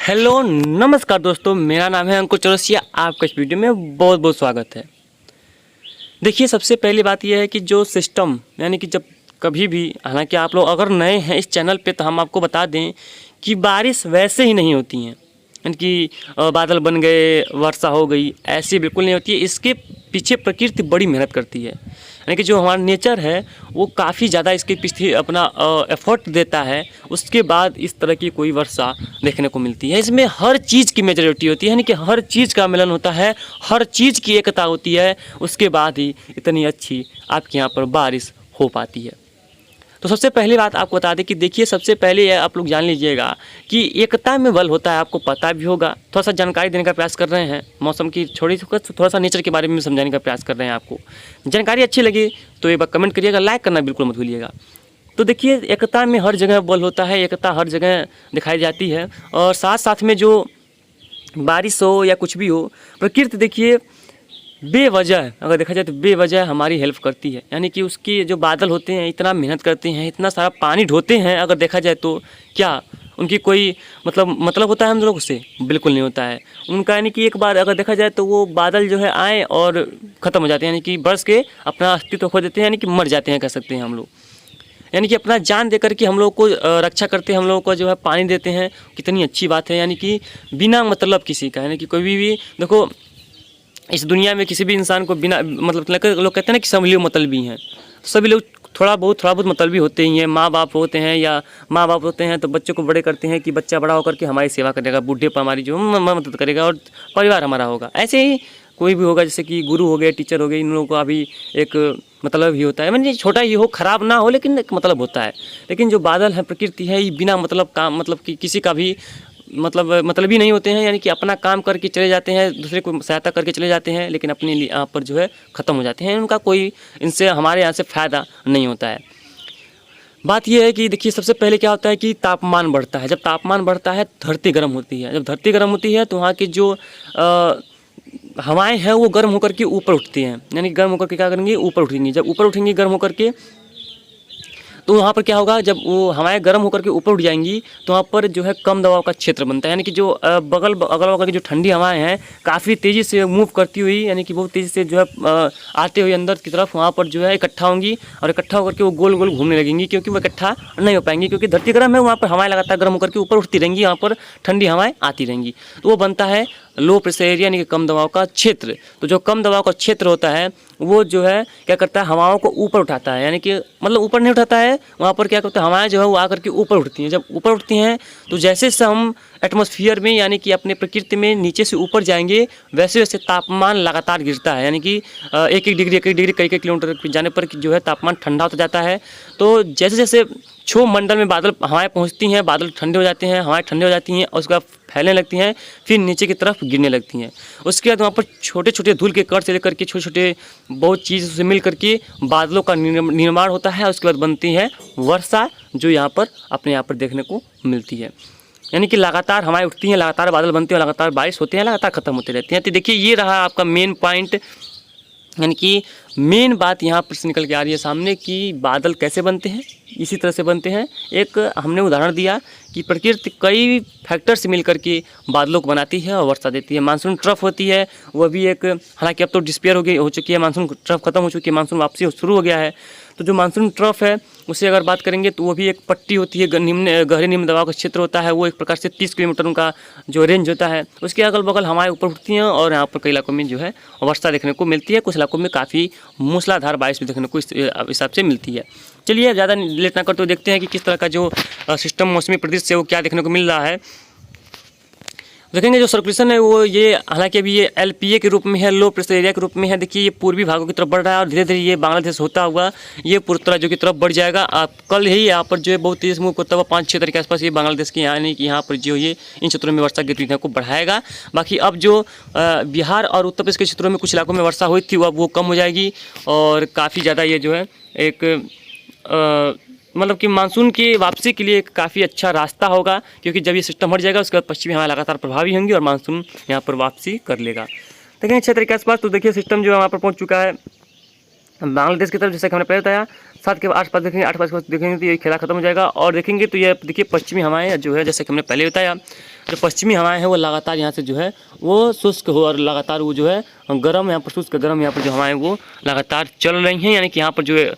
Hello नमस्कार दोस्तों, मेरा नाम है अंकुर चौरसिया। आपका इस वीडियो में बहुत बहुत स्वागत है। देखिए, सबसे पहली बात यह है कि जो सिस्टम यानी कि जब कभी भी, हालांकि आप लोग अगर नए हैं इस चैनल पे तो हम आपको बता दें कि बारिश वैसे ही नहीं होती हैं, यानी कि बादल बन गए वर्षा हो गई, ऐसी बिल्कुल नहीं होती है। इसके पीछे प्रकृति बड़ी मेहनत करती है, यानी कि जो हमारा नेचर है वो काफ़ी ज़्यादा इसके पीछे अपना एफर्ट देता है। उसके बाद इस तरह की कोई वर्षा देखने को मिलती है। इसमें हर चीज़ की मेजोरिटी होती है, यानी कि हर चीज़ का मिलन होता है, हर चीज़ की एकता होती है। उसके बाद ही इतनी अच्छी आपके यहाँ पर बारिश हो पाती है। तो सबसे पहली बात आपको बता दें कि देखिए, सबसे पहले आप लोग जान लीजिएगा कि एकता में बल होता है। आपको पता भी होगा, थोड़ा सा जानकारी देने का प्रयास कर रहे हैं, मौसम की थोड़ा सा नेचर के बारे में समझाने का प्रयास कर रहे हैं। आपको जानकारी अच्छी लगी तो एक बार कमेंट करिएगा, लाइक करना बिल्कुल मत भूलिएगा। तो देखिए, एकता में हर जगह बल होता है, एकता हर जगह दिखाई जाती है। और साथ साथ में जो बारिश हो या कुछ भी हो, प्रकृति देखिए बेवजह, अगर देखा जाए तो बेवजह हमारी हेल्प करती है। यानी कि उसके जो बादल होते हैं इतना मेहनत करते हैं, इतना सारा पानी ढोते हैं, अगर देखा जाए तो क्या उनकी कोई मतलब होता है हम लोग से? बिल्कुल नहीं होता है उनका। यानी कि एक बार अगर देखा जाए तो वो बादल जो है आए और ख़त्म हो जाते हैं, यानी कि बरस के अपना अस्तित्व खो देते हैं, यानी कि मर जाते हैं कह सकते हैं हम लोग। यानी कि अपना जान देकर के हम लोग को रक्षा करते हैं, हम लोग को जो है पानी देते हैं। कितनी अच्छी बात है, यानी कि बिना मतलब किसी का, यानी कि कोई भी देखो इस दुनिया में किसी भी इंसान को बिना मतलब लोग कहते हैं ना कि सभी लोग मतलबी हैं। सभी लोग थोड़ा बहुत मतलबी होते ही हैं। माँ बाप होते हैं या माँ बाप होते हैं तो बच्चों को बड़े करते हैं कि बच्चा बड़ा होकर के हमारी सेवा करेगा, बूढ़े पर हमारी जो मदद करेगा और परिवार हमारा होगा। ऐसे ही कोई भी होगा, जैसे कि गुरु हो गए, टीचर हो गए, इन लोगों का भी एक मतलब ही होता है। मतलब छोटा ही हो, ख़राब ना हो, लेकिन एक मतलब होता है। लेकिन जो बादल है, प्रकृति है, ये बिना मतलब काम मतलब कि किसी का भी मतलब ही नहीं होते हैं। यानी कि अपना काम करके चले जाते हैं, दूसरे को सहायता करके चले जाते हैं, लेकिन अपने लिए यहाँ पर जो है ख़त्म हो जाते हैं। उनका कोई इनसे हमारे यहाँ से फ़ायदा नहीं होता है। बात यह है कि देखिए, सबसे पहले क्या होता है कि तापमान बढ़ता है। जब तापमान बढ़ता है धरती गर्म होती है। जब धरती गर्म होती है तो वहाँ की जो हवाएं हैं वो गर्म होकर के ऊपर उठती हैं। यानी गर्म होकर के क्या करेंगी? ऊपर उठेंगी। जब ऊपर उठेंगी गर्म होकर के, तो वहाँ पर क्या होगा, जब वो हवाएं गर्म होकर के ऊपर उठ जाएंगी तो वहाँ पर जो है कम दबाव का क्षेत्र बनता है। यानी कि जो अगल बगल की जो ठंडी हवाएं हैं काफ़ी तेज़ी से मूव करती हुई, यानी कि बहुत तेज़ी से जो है आते हुए अंदर की तरफ वहाँ पर जो है इकट्ठा होंगी, और इकट्ठा होकर के वो गोल गोल घूमने लगेंगी, क्योंकि वो इकट्ठा नहीं हो पाएंगी, क्योंकि धरती गर्म है। वहाँ पर हवाएं लगातार गर्म होकर के ऊपर उठती रहेंगी, वहाँ पर ठंडी हवाएँ आती रहेंगी, तो वो बनता है लो प्रेशर एरिया, यानी कि कम दबाव का क्षेत्र। तो जो कम दबाव का क्षेत्र होता है वो जो है क्या करता है, हवाओं को ऊपर उठाता है। यानी कि मतलब ऊपर नहीं उठाता है, वहाँ पर क्या करता है, हवाएं जो है वो आकर के ऊपर उठती हैं। जब ऊपर उठती हैं तो जैसे जैसे हम एटमॉस्फेयर में, यानी कि अपने प्रकृति में नीचे से ऊपर जाएंगे, वैसे वैसे तापमान लगातार गिरता है। यानी कि एक एक डिग्री कई कई किलोमीटर जाने पर जो है तापमान ठंडा होता जाता है। तो जैसे जैसे क्षोभ मंडल में बादल हवाएं पहुंचती हैं, बादल ठंडे हो जाते हैं, हवाएं ठंडे हो जाती हैं और उसके बाद फैलने लगती हैं, फिर नीचे की तरफ गिरने लगती हैं। उसके बाद वहाँ पर छोटे छोटे धूल के कण से लेकर के छोटे छोटे बहुत चीज़ से मिल करके बादलों का निर्माण होता है। उसके बाद बनती है वर्षा, जो यहाँ पर अपने यहाँ पर देखने को मिलती है। यानी कि लगातार हवाएं उठती हैं, लगातार बादल बनते हैं, लगातार बारिश होती है, लगातार ख़त्म होती रहती हैं। तो देखिए, ये रहा आपका मेन पॉइंट, यानी कि मेन बात यहाँ पर से निकल के आ रही है सामने कि बादल कैसे बनते हैं। इसी तरह से बनते हैं। एक हमने उदाहरण दिया कि प्रकृति कई फैक्टर से मिलकर के बादलों को बनाती है और वर्षा देती है। मानसून ट्रफ होती है, वह भी एक, हालांकि अब तो डिस्पेयर हो चुकी है, मानसून ट्रफ खत्म हो चुकी है, मानसून वापसी शुरू हो गया है। तो जो मानसून ट्रफ है उससे अगर बात करेंगे तो वो भी एक पट्टी होती है, गहरे निम्न दबाव का क्षेत्र होता है। वो एक प्रकार से 30 किलोमीटर उनका जो रेंज होता है, उसके अगल बगल हवाएं ऊपर उठती हैं और यहाँ पर कई इलाकों में जो है वर्षा देखने को मिलती है। कुछ इलाकों में काफ़ी मूसलाधार बारिश भी देखने को इस हिसाब से मिलती है। चलिए, ज़्यादा लेट ना करते हुए देखते हैं कि किस तरह का जो सिस्टम मौसमी परिदृश्य है वो क्या देखने को मिल रहा है। देखेंगे जो सर्कुलेशन है वो ये, हालांकि अभी ये LPA के रूप में है, लो प्रेशर एरिया के रूप में है। देखिए, ये पूर्वी भागों की तरफ बढ़ रहा है और धीरे धीरे ये बांग्लादेश होता हुआ ये पूर्वी राज्यों की तरफ बढ़ जाएगा। आप कल ही यहाँ पर जो है बहुत तेज़ मूव करता हुआ 5-6 तारीख के आसपास ये बांग्लादेश के यानी कि यहाँ पर जो ये इन क्षेत्रों में वर्षा गतिविधियों को बढ़ाएगा। बाकी अब जो बिहार और उत्तर प्रदेश के क्षेत्रों में कुछ इलाकों में वर्षा हुई थी अब वो कम हो जाएगी और काफ़ी ज़्यादा ये जो है एक मतलब कि मानसून की वापसी के लिए एक काफ़ी अच्छा रास्ता होगा, क्योंकि जब ये सिस्टम हट जाएगा उसके बाद पश्चिमी हवा लगातार प्रभावी होंगी और मानसून यहाँ पर वापसी कर लेगा। देखिए 6 तारीख के आसपास तो देखिए सिस्टम जो है वहाँ पर पहुँच चुका है। बांग्लादेश की तरफ जैसे कि हमने पहले बताया 7 के आसपास देखेंगे, 8 के आसपास देखेंगे तो ये खेला खत्म हो जाएगा। और देखेंगे तो ये देखिए पश्चिमी हवाएं जो है, जैसे कि हमने पहले बताया, जो पश्चिमी हवाएं हैं वो लगातार यहाँ से जो है वो शुष्क हो और लगातार वो जो है गर्म, यहाँ पर शुष्क गर्म यहाँ पर जो हवाएं वो लगातार चल रही हैं। यानी कि यहाँ पर जो है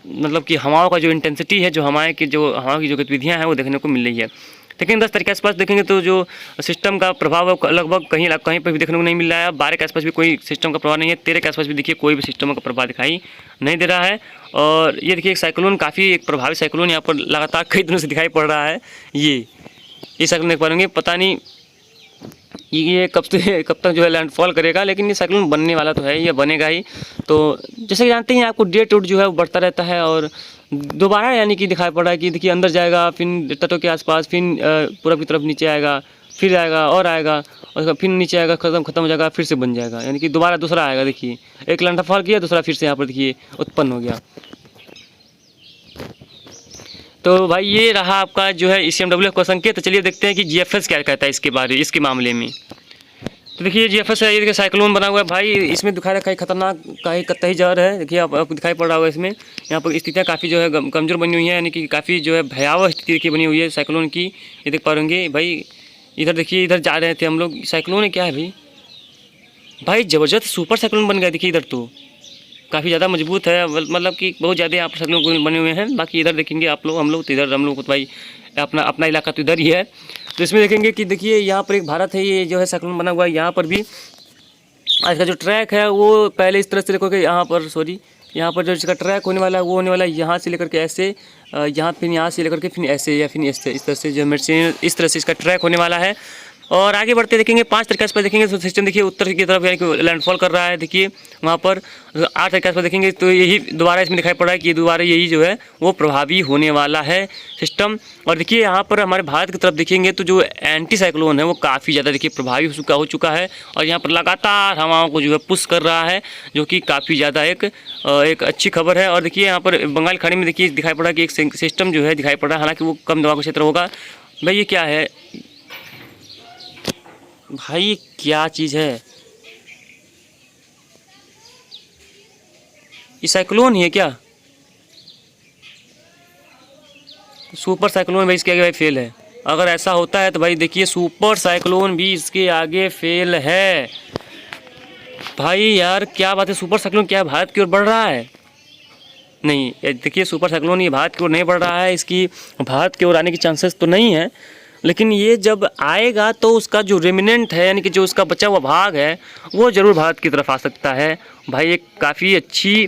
मतलब कि हवाओं का जो इंटेंसिटी है, जो हवाएं की जो गतिविधियाँ हैं वो देखने को मिल रही है। लेकिन 10 तारीख के आसपास देखेंगे तो जो सिस्टम का प्रभाव लगभग कहीं पर भी देखने को नहीं मिल रहा है। 12 के आसपास भी कोई सिस्टम का प्रभाव नहीं है। 13 के आसपास भी देखिए कोई भी सिस्टम का प्रभाव दिखाई नहीं दे रहा है। और ये देखिए एक साइक्लोन, काफ़ी एक प्रभावी साइक्लोन यहाँ पर लगातार कई दिनों से दिखाई पड़ रहा है। ये साइक्लोन देख पाएंगे, पता नहीं ये कब तक जो है लैंडफॉल करेगा, लेकिन ये साइक्लोन बनने वाला तो है, ये बनेगा ही। तो जैसे कि जानते हैं आपको डे टू जो है वो बढ़ता रहता है और दोबारा यानी कि दिखाई पड़ रहा है कि देखिए अंदर जाएगा, फिर तटों के आसपास, फिर पूरब की तरफ नीचे आएगा, फिर आएगा और आएगा और फिर नीचे आएगा, खत्म हो जाएगा, फिर से बन जाएगा। यानी कि दोबारा दूसरा आएगा। देखिए एक लैंडफॉल किया, दूसरा फिर से यहाँ पर देखिए उत्पन्न हो गया। तो भाई ये रहा आपका जो है ECMWF का संकेत। तो चलिए देखते हैं कि GFS क्या कहता है इसके मामले में। तो देखिए GFS है, ये देखिए साइक्लोन बना हुआ है भाई। इसमें दिखा रखा है खतरनाक कतई जहर है। देखिए आपको दिखाई पड़ रहा होगा इसमें, यहाँ पर स्थितियाँ काफ़ी जो है कमज़ोर बनी हुई हैं, यानी कि काफ़ी जो है भयावह स्थिति देखिए बनी हुई है साइक्लोन की। ये देख पा रहे भाई, इधर देखिए, इधर जा रहे थे हम लोग। साइक्लोन क्या है भाई ज़बरदस्त सुपर साइक्लोन बन गया। देखिए इधर तो काफ़ी ज़्यादा मजबूत है, मतलब कि बहुत ज़्यादा यहाँ पर साइक्लोन बने हुए हैं। बाकी इधर देखेंगे हम लोग तो इधर हम लोग तो भाई अपना इलाका तो इधर ही है। तो इसमें देखेंगे कि देखिए यहाँ पर एक भारत है, ये जो है साइक्लोन बना हुआ है। यहाँ पर भी आज का जो ट्रैक है वो पहले इस तरह से देखोगे, यहाँ पर जो इसका ट्रैक होने वाला है वो होने वाला है यहाँ से लेकर के ऐसे, फिर यहाँ से लेकर के फिर ऐसे, या फिर इस तरह से जो मेरे इस तरह से इसका ट्रैक होने वाला है। और आगे बढ़ते देखेंगे 5 तारीख के आसपास देखेंगे तो सिस्टम देखिए उत्तर की तरफ यानी कि लैंडफॉल कर रहा है। देखिए वहाँ पर 8 तारीख के आसपास देखेंगे तो यही दोबारा इसमें दिखाई पड़ रहा है कि दोबारा यही जो है वो प्रभावी होने वाला है सिस्टम। और देखिए यहाँ पर हमारे भारत की तरफ देखेंगे तो जो एंटी साइक्लोन है वो काफ़ी ज़्यादा देखिए प्रभावी हो चुका है और यहाँ पर लगातार हवाओं को जो है पुश कर रहा है, जो कि काफ़ी ज़्यादा एक अच्छी खबर है। और देखिए यहाँ पर बंगाल खाड़ी में देखिए दिखाई पड़ रहा है कि एक सिस्टम जो है दिखाई पड़ रहा है, हालांकि वो कम दबाव का क्षेत्र होगा। भाई ये क्या है भाई, ये क्या चीज़ है? ये साइक्लोन ही है क्या? सुपर साइक्लोन भाई इसके आगे भाई फेल है। अगर ऐसा होता है तो भाई देखिए सुपर साइक्लोन भी इसके आगे फेल है। भाई यार क्या बात है, सुपर साइक्लोन क्या भारत की ओर बढ़ रहा है? नहीं, देखिए सुपर साइक्लोन ये भारत की ओर नहीं बढ़ रहा है, इसकी भारत की ओर आने की चांसेस तो नहीं है। लेकिन ये जब आएगा तो उसका जो रेमिनेंट है यानी कि जो उसका बचा हुआ भाग है वो ज़रूर भारत की तरफ आ सकता है। भाई एक काफ़ी अच्छी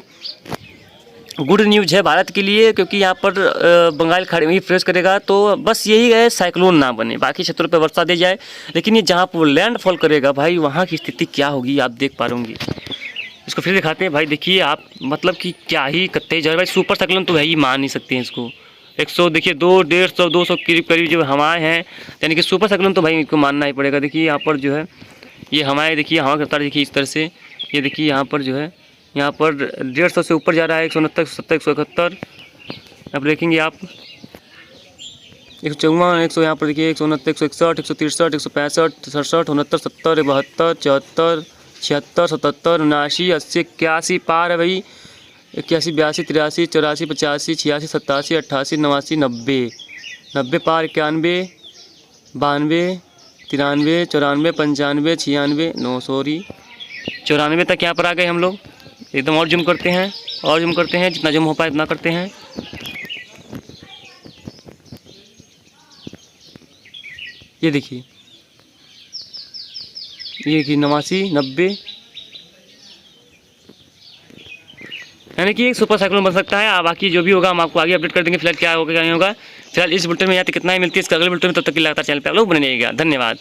गुड न्यूज़ है भारत के लिए, क्योंकि यहाँ पर बंगाल खाड़ी में फ्रेश करेगा तो बस यही है साइक्लोन ना बने, बाकी क्षेत्रों पर वर्षा दे जाए। लेकिन ये जहाँ पर लैंडफॉल करेगा भाई वहाँ की स्थिति क्या होगी आप देख पा रहे। इसको फिर दिखाते हैं भाई। देखिए आप मतलब कि क्या ही कत्ते जा भाई, सुपर साइक्लोन तो है ही, मान नहीं सकते हैं इसको। 100 देखिए 150 200 करीब जो हवाएं हैं, यानी कि सुपर साइक्लोन तो भाई इनको मानना ही पड़ेगा। देखिए यहाँ पर जो है ये हवाएं देखिए, हवा की रफ्तार देखिए इस तरह से, ये देखिए यहाँ पर जो है यहाँ पर 150 से ऊपर जा रहा है, 169 170 171। अब देखेंगे आप 154 100, यहाँ पर देखिए 169 161 163 165 67 69 70 72 74 76 77 79 80 81 पार है भाई। 81 82 83 84 85 86 87 88 89 90 90 पार। 91 92 93 94 95 96 9 सॉरी 94 तक यहाँ पर आ गए हम लोग। एकदम और जूम करते हैं जितना जूम हो पाए इतना करते हैं। ये देखिए 89 90, यानी कि एक सुपर साइक्लोन बन सकता है। बाकी जो भी होगा हम आपको आगे अपडेट कर देंगे। फिलहाल क्या होगा क्या नहीं होगा, फिलहाल इस बुलेटिन में यहाँ तक कितना ही मिलती है। इसका अगले बुलेटिन में तब तक की लगातार चैनल पर आप लोग बने रहिएगा। धन्यवाद।